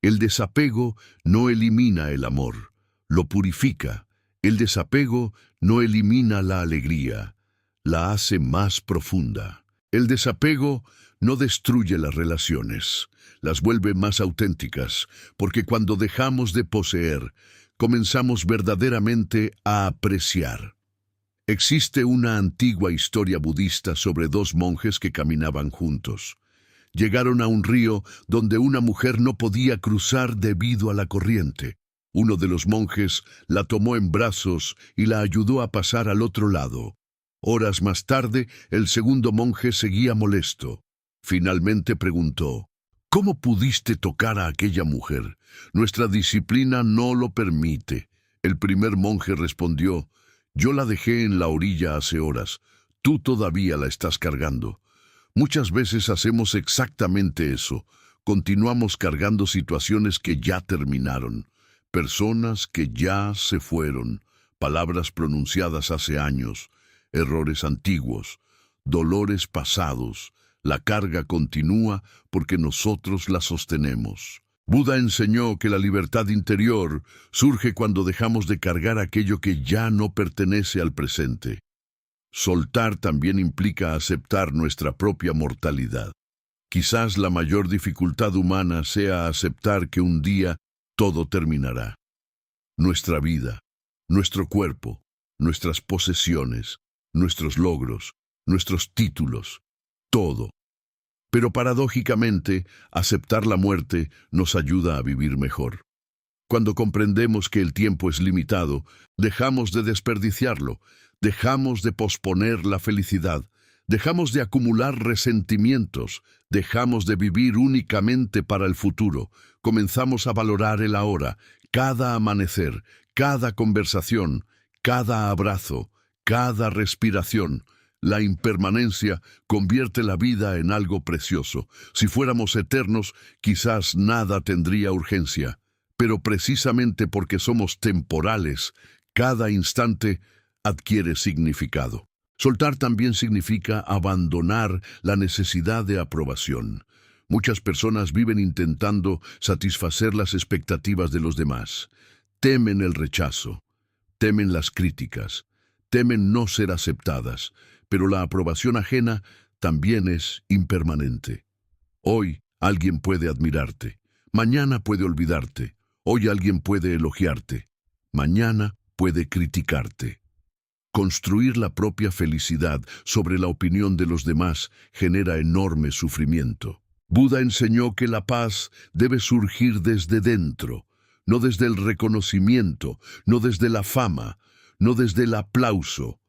El desapego no elimina el amor, lo purifica. El desapego no elimina la alegría, la hace más profunda. El desapego no destruye las relaciones, las vuelve más auténticas, porque cuando dejamos de poseer, comenzamos verdaderamente a apreciar. Existe una antigua historia budista sobre dos monjes que caminaban juntos. Llegaron a un río donde una mujer no podía cruzar debido a la corriente. Uno de los monjes la tomó en brazos y la ayudó a pasar al otro lado. Horas más tarde, el segundo monje seguía molesto. Finalmente preguntó: ¿Cómo pudiste tocar a aquella mujer? Nuestra disciplina no lo permite. El primer monje respondió: yo la dejé en la orilla hace horas. Tú todavía la estás cargando. Muchas veces hacemos exactamente eso. Continuamos cargando situaciones que ya terminaron. Personas que ya se fueron, palabras pronunciadas hace años, errores antiguos, dolores pasados. La carga continúa porque nosotros la sostenemos. Buda enseñó que la libertad interior surge cuando dejamos de cargar aquello que ya no pertenece al presente. Soltar también implica aceptar nuestra propia mortalidad. Quizás la mayor dificultad humana sea aceptar que un día todo terminará. Nuestra vida, nuestro cuerpo, nuestras posesiones, nuestros logros, nuestros títulos, todo. Pero paradójicamente, aceptar la muerte nos ayuda a vivir mejor. Cuando comprendemos que el tiempo es limitado, dejamos de desperdiciarlo, dejamos de posponer la felicidad, dejamos de acumular resentimientos, dejamos de vivir únicamente para el futuro, comenzamos a valorar el ahora, cada amanecer, cada conversación, cada abrazo, cada respiración. La impermanencia convierte la vida en algo precioso. Si fuéramos eternos, quizás nada tendría urgencia. Pero precisamente porque somos temporales, cada instante adquiere significado. Soltar también significa abandonar la necesidad de aprobación. Muchas personas viven intentando satisfacer las expectativas de los demás. Temen el rechazo, temen las críticas, temen no ser aceptadas, pero la aprobación ajena también es impermanente. Hoy alguien puede admirarte, mañana puede olvidarte, hoy alguien puede elogiarte, mañana puede criticarte. Construir la propia felicidad sobre la opinión de los demás genera enorme sufrimiento. Buda enseñó que la paz debe surgir desde dentro, no desde el reconocimiento, no desde la fama, no desde el aplauso.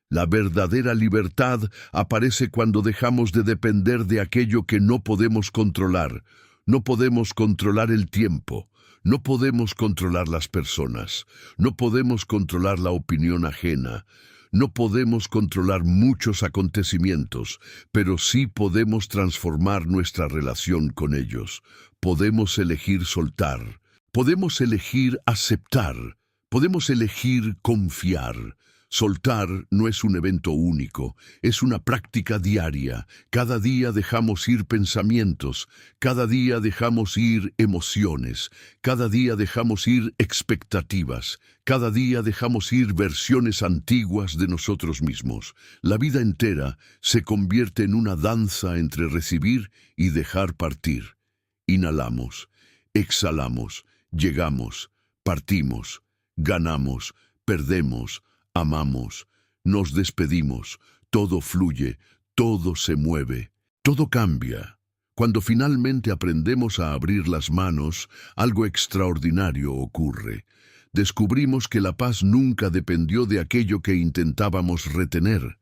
La verdadera libertad aparece cuando dejamos de depender de aquello que no podemos controlar. No podemos controlar el tiempo, no podemos controlar las personas, no podemos controlar la opinión ajena, no podemos controlar muchos acontecimientos, pero sí podemos transformar nuestra relación con ellos. Podemos elegir soltar, podemos elegir aceptar, podemos elegir confiar. Soltar no es un evento único, es una práctica diaria. Cada día dejamos ir pensamientos, cada día dejamos ir emociones, cada día dejamos ir expectativas, cada día dejamos ir versiones antiguas de nosotros mismos. La vida entera se convierte en una danza entre recibir y dejar partir. Inhalamos, exhalamos, llegamos, partimos, ganamos, perdemos, amamos, nos despedimos, todo fluye, todo se mueve, todo cambia. Cuando finalmente aprendemos a abrir las manos, algo extraordinario ocurre. Descubrimos que la paz nunca dependió de aquello que intentábamos retener.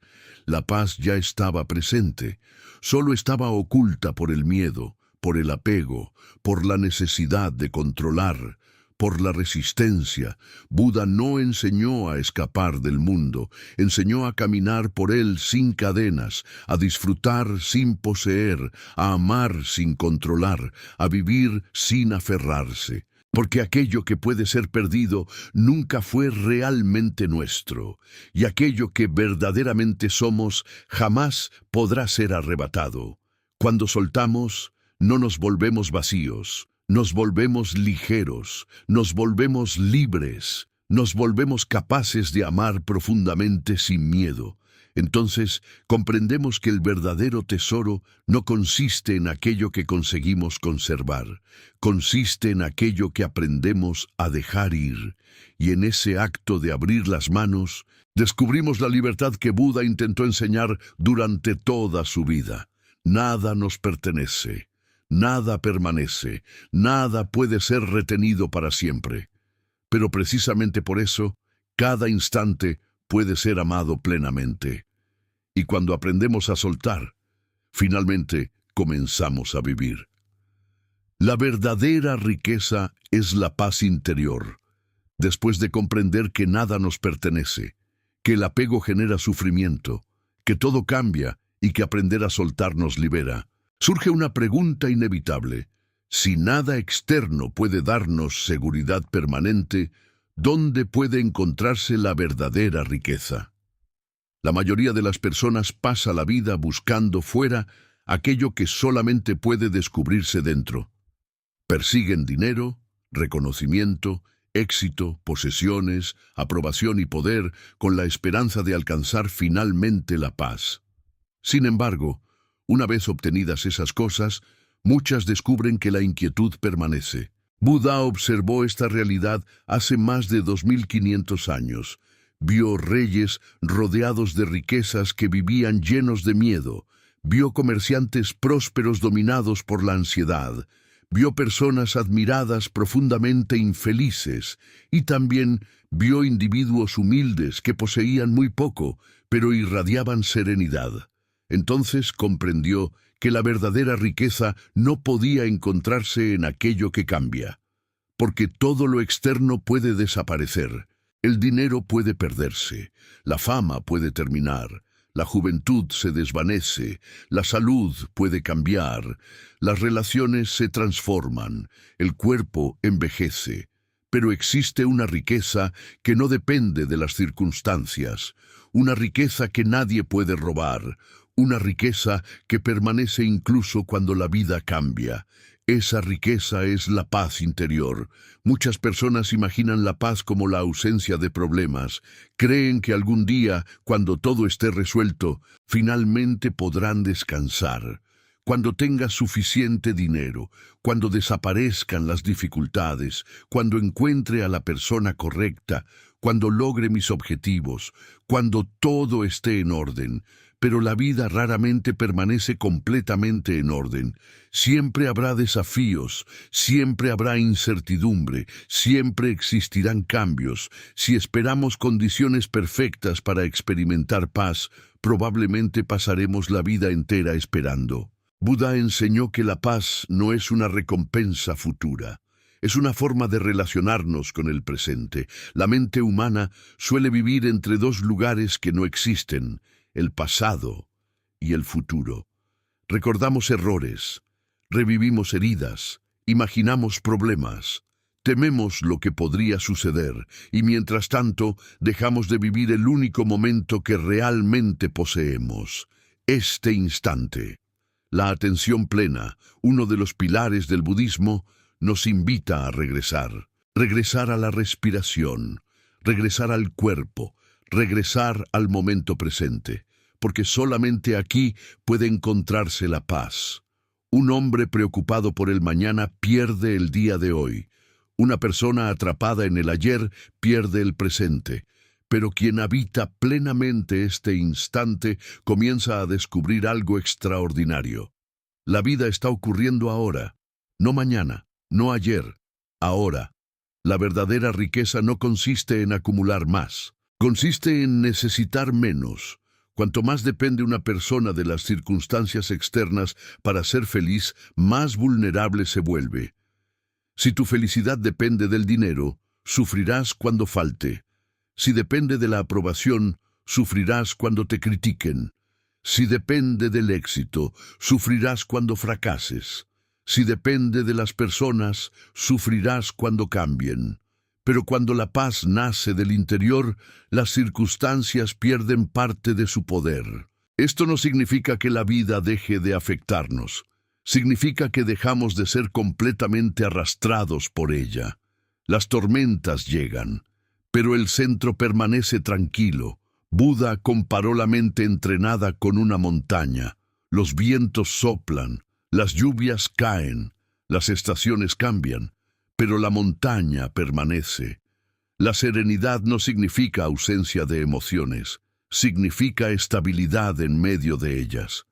La paz ya estaba presente, solo estaba oculta por el miedo, por el apego, por la necesidad de controlar, por la resistencia. Buda no enseñó a escapar del mundo, enseñó a caminar por él sin cadenas, a disfrutar sin poseer, a amar sin controlar, a vivir sin aferrarse. Porque aquello que puede ser perdido nunca fue realmente nuestro, y aquello que verdaderamente somos jamás podrá ser arrebatado. Cuando soltamos, no nos volvemos vacíos, nos volvemos ligeros, nos volvemos libres, nos volvemos capaces de amar profundamente sin miedo. Entonces comprendemos que el verdadero tesoro no consiste en aquello que conseguimos conservar, consiste en aquello que aprendemos a dejar ir. Y en ese acto de abrir las manos, descubrimos la libertad que Buda intentó enseñar durante toda su vida. Nada nos pertenece. Nada permanece, nada puede ser retenido para siempre. Pero precisamente por eso, cada instante puede ser amado plenamente. Y cuando aprendemos a soltar, finalmente comenzamos a vivir. La verdadera riqueza es la paz interior. Después de comprender que nada nos pertenece, que el apego genera sufrimiento, que todo cambia y que aprender a soltar nos libera, surge una pregunta inevitable. Si nada externo puede darnos seguridad permanente, ¿dónde puede encontrarse la verdadera riqueza? La mayoría de las personas pasa la vida buscando fuera aquello que solamente puede descubrirse dentro. Persiguen dinero, reconocimiento, éxito, posesiones, aprobación y poder con la esperanza de alcanzar finalmente la paz. Sin embargo, una vez obtenidas esas cosas, muchas descubren que la inquietud permanece. Buda observó esta realidad hace más de 2500 años. Vio reyes rodeados de riquezas que vivían llenos de miedo. Vio comerciantes prósperos dominados por la ansiedad. Vio personas admiradas profundamente infelices. Y también vio individuos humildes que poseían muy poco, pero irradiaban serenidad. Entonces comprendió que la verdadera riqueza no podía encontrarse en aquello que cambia, porque todo lo externo puede desaparecer, el dinero puede perderse, la fama puede terminar, la juventud se desvanece, la salud puede cambiar, las relaciones se transforman, el cuerpo envejece, pero existe una riqueza que no depende de las circunstancias, una riqueza que nadie puede robar, una riqueza que permanece incluso cuando la vida cambia. Esa riqueza es la paz interior. Muchas personas imaginan la paz como la ausencia de problemas. Creen que algún día, cuando todo esté resuelto, finalmente podrán descansar. Cuando tenga suficiente dinero, cuando desaparezcan las dificultades, cuando encuentre a la persona correcta, cuando logre mis objetivos, cuando todo esté en orden. Pero la vida raramente permanece completamente en orden. Siempre habrá desafíos, siempre habrá incertidumbre, siempre existirán cambios. Si esperamos condiciones perfectas para experimentar paz, probablemente pasaremos la vida entera esperando. Buda enseñó que la paz no es una recompensa futura. Es una forma de relacionarnos con el presente. La mente humana suele vivir entre dos lugares que no existen: el pasado y el futuro. Recordamos errores, revivimos heridas, imaginamos problemas, tememos lo que podría suceder y mientras tanto dejamos de vivir el único momento que realmente poseemos, este instante. La atención plena, uno de los pilares del budismo, nos invita a regresar. Regresar a la respiración, regresar al cuerpo, regresar al momento presente, porque solamente aquí puede encontrarse la paz. Un hombre preocupado por el mañana pierde el día de hoy. Una persona atrapada en el ayer pierde el presente. Pero quien habita plenamente este instante comienza a descubrir algo extraordinario. La vida está ocurriendo ahora, no mañana, no ayer, ahora. La verdadera riqueza no consiste en acumular más. Consiste en necesitar menos. Cuanto más depende una persona de las circunstancias externas para ser feliz, más vulnerable se vuelve. Si tu felicidad depende del dinero, sufrirás cuando falte. Si depende de la aprobación, sufrirás cuando te critiquen. Si depende del éxito, sufrirás cuando fracases. Si depende de las personas, sufrirás cuando cambien. Pero cuando la paz nace del interior, las circunstancias pierden parte de su poder. Esto no significa que la vida deje de afectarnos. Significa que dejamos de ser completamente arrastrados por ella. Las tormentas llegan, pero el centro permanece tranquilo. Buda comparó la mente entrenada con una montaña. Los vientos soplan, las lluvias caen, las estaciones cambian, pero la montaña permanece. La serenidad no significa ausencia de emociones, significa estabilidad en medio de ellas.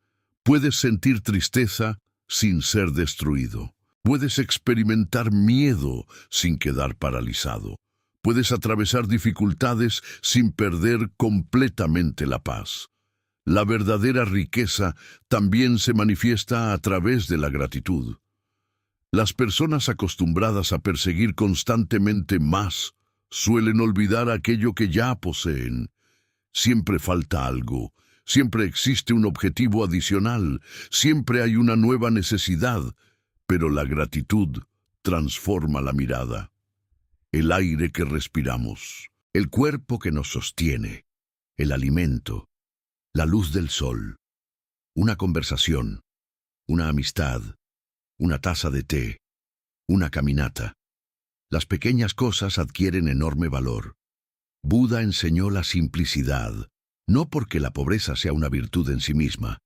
Puedes sentir tristeza sin ser destruido. Puedes experimentar miedo sin quedar paralizado. Puedes atravesar dificultades sin perder completamente la paz. La verdadera riqueza también se manifiesta a través de la gratitud. Las personas acostumbradas a perseguir constantemente más suelen olvidar aquello que ya poseen. Siempre falta algo, siempre existe un objetivo adicional, siempre hay una nueva necesidad, pero la gratitud transforma la mirada. El aire que respiramos, el cuerpo que nos sostiene, el alimento, la luz del sol, una conversación, una amistad, una taza de té, una caminata. Las pequeñas cosas adquieren enorme valor. Buda enseñó la simplicidad, no porque la pobreza sea una virtud en sí misma,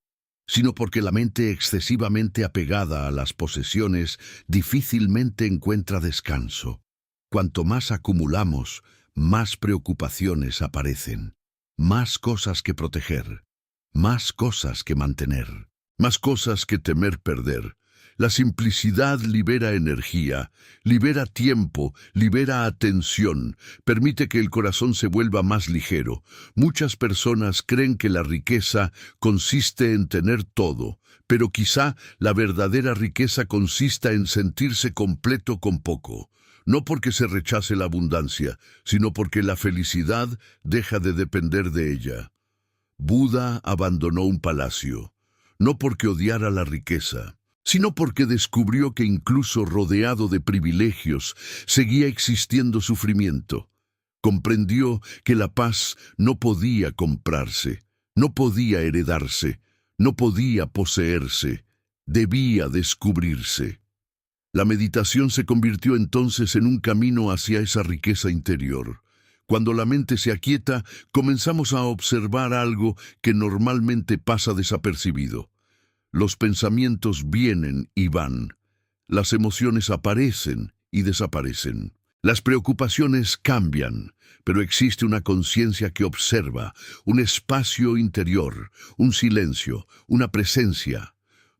sino porque la mente excesivamente apegada a las posesiones difícilmente encuentra descanso. Cuanto más acumulamos, más preocupaciones aparecen, más cosas que proteger, más cosas que mantener, más cosas que temer perder. La simplicidad libera energía, libera tiempo, libera atención, permite que el corazón se vuelva más ligero. Muchas personas creen que la riqueza consiste en tener todo, pero quizá la verdadera riqueza consista en sentirse completo con poco. No porque se rechace la abundancia, sino porque la felicidad deja de depender de ella. Buda abandonó un palacio, no porque odiara la riqueza, sino porque descubrió que incluso rodeado de privilegios, seguía existiendo sufrimiento. Comprendió que la paz no podía comprarse, no podía heredarse, No podía poseerse, debía descubrirse. La meditación se convirtió entonces en un camino hacia esa riqueza interior. Cuando la mente se aquieta, comenzamos a observar algo que normalmente pasa desapercibido. Los pensamientos vienen y van. Las emociones aparecen y desaparecen. Las preocupaciones cambian, pero existe una conciencia que observa, un espacio interior, un silencio, una presencia.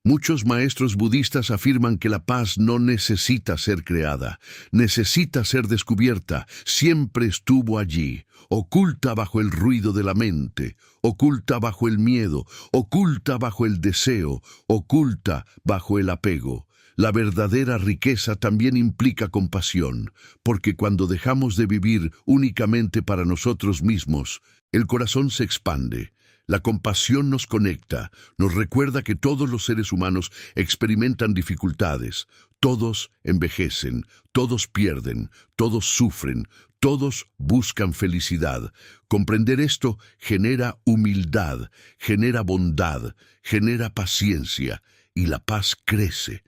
Muchos maestros budistas afirman que la paz no necesita ser creada, necesita ser descubierta, siempre estuvo allí, oculta bajo el ruido de la mente, oculta bajo el miedo, oculta bajo el deseo, oculta bajo el apego. La verdadera riqueza también implica compasión, porque cuando dejamos de vivir únicamente para nosotros mismos, el corazón se expande. La compasión nos conecta, nos recuerda que todos los seres humanos experimentan dificultades, todos envejecen, todos pierden, todos sufren, todos buscan felicidad. Comprender esto genera humildad, genera bondad, genera paciencia, y la paz crece.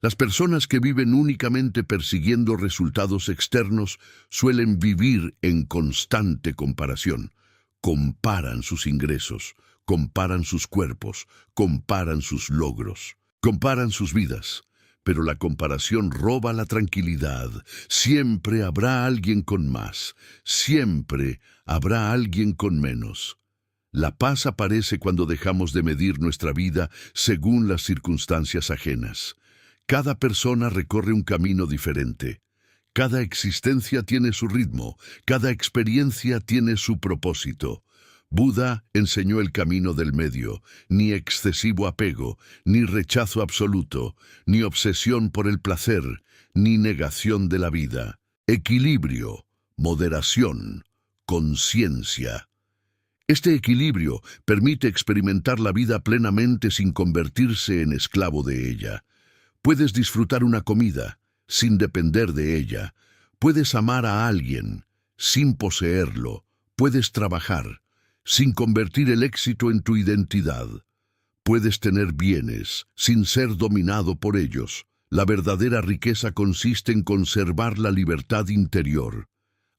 Las personas que viven únicamente persiguiendo resultados externos suelen vivir en constante comparación. Comparan sus ingresos, comparan sus cuerpos, comparan sus logros, comparan sus vidas. Pero la comparación roba la tranquilidad. Siempre habrá alguien con más, siempre habrá alguien con menos. La paz aparece cuando dejamos de medir nuestra vida según las circunstancias ajenas. Cada persona recorre un camino diferente. Cada existencia tiene su ritmo, cada experiencia tiene su propósito. Buda enseñó el camino del medio, ni excesivo apego, ni rechazo absoluto, ni obsesión por el placer, ni negación de la vida. Equilibrio, moderación, conciencia. Este equilibrio permite experimentar la vida plenamente sin convertirse en esclavo de ella. Puedes disfrutar una comida sin depender de ella. Puedes amar a alguien sin poseerlo. Puedes trabajar sin convertir el éxito en tu identidad. Puedes tener bienes sin ser dominado por ellos. La verdadera riqueza consiste en conservar la libertad interior.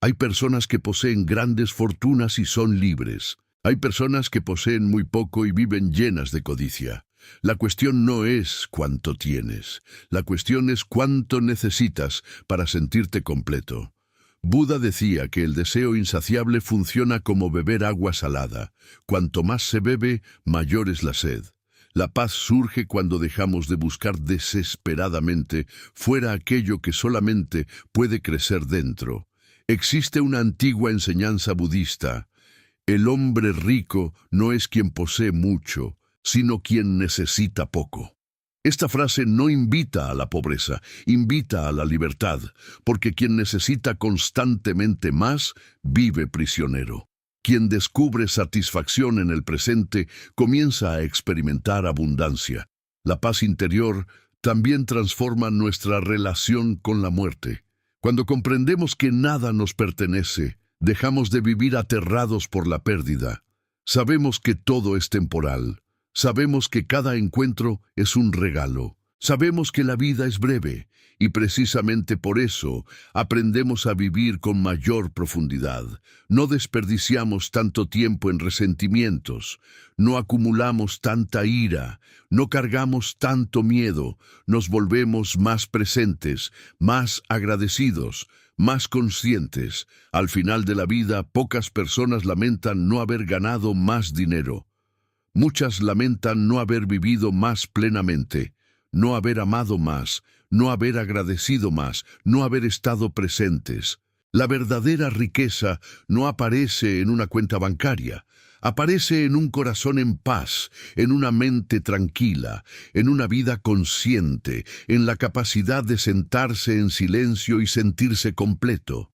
Hay personas que poseen grandes fortunas y son libres. Hay personas que poseen muy poco y viven llenas de codicia. La cuestión no es cuánto tienes, la cuestión es cuánto necesitas para sentirte completo. Buda decía que el deseo insaciable funciona como beber agua salada. Cuanto más se bebe, mayor es la sed. La paz surge cuando dejamos de buscar desesperadamente fuera aquello que solamente puede crecer dentro. Existe una antigua enseñanza budista. El hombre rico no es quien posee mucho, sino quien necesita poco. Esta frase no invita a la pobreza, invita a la libertad, porque quien necesita constantemente más, vive prisionero. Quien descubre satisfacción en el presente, comienza a experimentar abundancia. La paz interior también transforma nuestra relación con la muerte. Cuando comprendemos que nada nos pertenece, dejamos de vivir aterrados por la pérdida. Sabemos que todo es temporal. Sabemos que cada encuentro es un regalo. Sabemos que la vida es breve y precisamente por eso aprendemos a vivir con mayor profundidad. No desperdiciamos tanto tiempo en resentimientos, no acumulamos tanta ira, no cargamos tanto miedo, nos volvemos más presentes, más agradecidos, más conscientes. Al final de la vida, pocas personas lamentan no haber ganado más dinero. Muchas lamentan no haber vivido más plenamente, no haber amado más, no haber agradecido más, no haber estado presentes. La verdadera riqueza no aparece en una cuenta bancaria, aparece en un corazón en paz, en una mente tranquila, en una vida consciente, en la capacidad de sentarse en silencio y sentirse completo.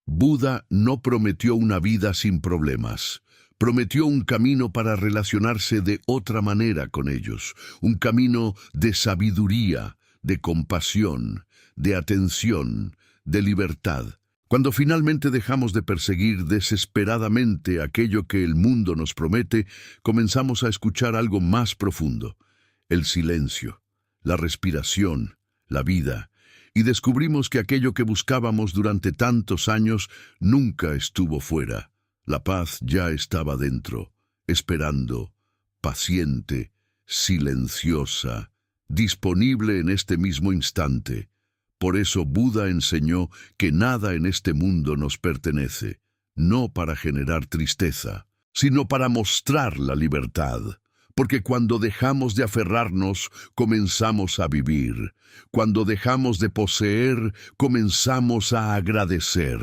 Buda no prometió una vida sin problemas. Prometió un camino para relacionarse de otra manera con ellos, un camino de sabiduría, de compasión, de atención, de libertad. Cuando finalmente dejamos de perseguir desesperadamente aquello que el mundo nos promete, comenzamos a escuchar algo más profundo: el silencio, la respiración, la vida, y descubrimos que aquello que buscábamos durante tantos años nunca estuvo fuera. La paz ya estaba dentro, esperando, paciente, silenciosa, disponible en este mismo instante. Por eso Buda enseñó que nada en este mundo nos pertenece, no para generar tristeza, sino para mostrar la libertad. Porque cuando dejamos de aferrarnos, comenzamos a vivir. Cuando dejamos de poseer, comenzamos a agradecer.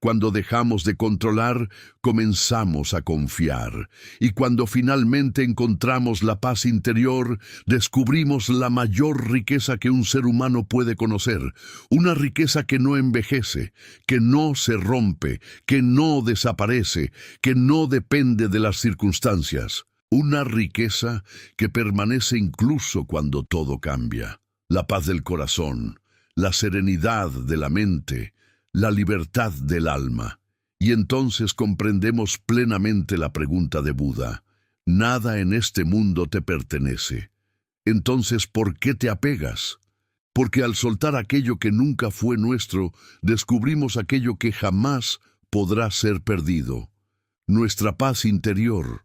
Cuando dejamos de controlar, comenzamos a confiar. Y cuando finalmente encontramos la paz interior, descubrimos la mayor riqueza que un ser humano puede conocer. Una riqueza que no envejece, que no se rompe, que no desaparece, que no depende de las circunstancias. Una riqueza que permanece incluso cuando todo cambia. La paz del corazón, la serenidad de la mente, la libertad del alma. Y entonces comprendemos plenamente la pregunta de Buda: nada en este mundo te pertenece. Entonces, ¿por qué te apegas? Porque al soltar aquello que nunca fue nuestro, descubrimos aquello que jamás podrá ser perdido: nuestra paz interior.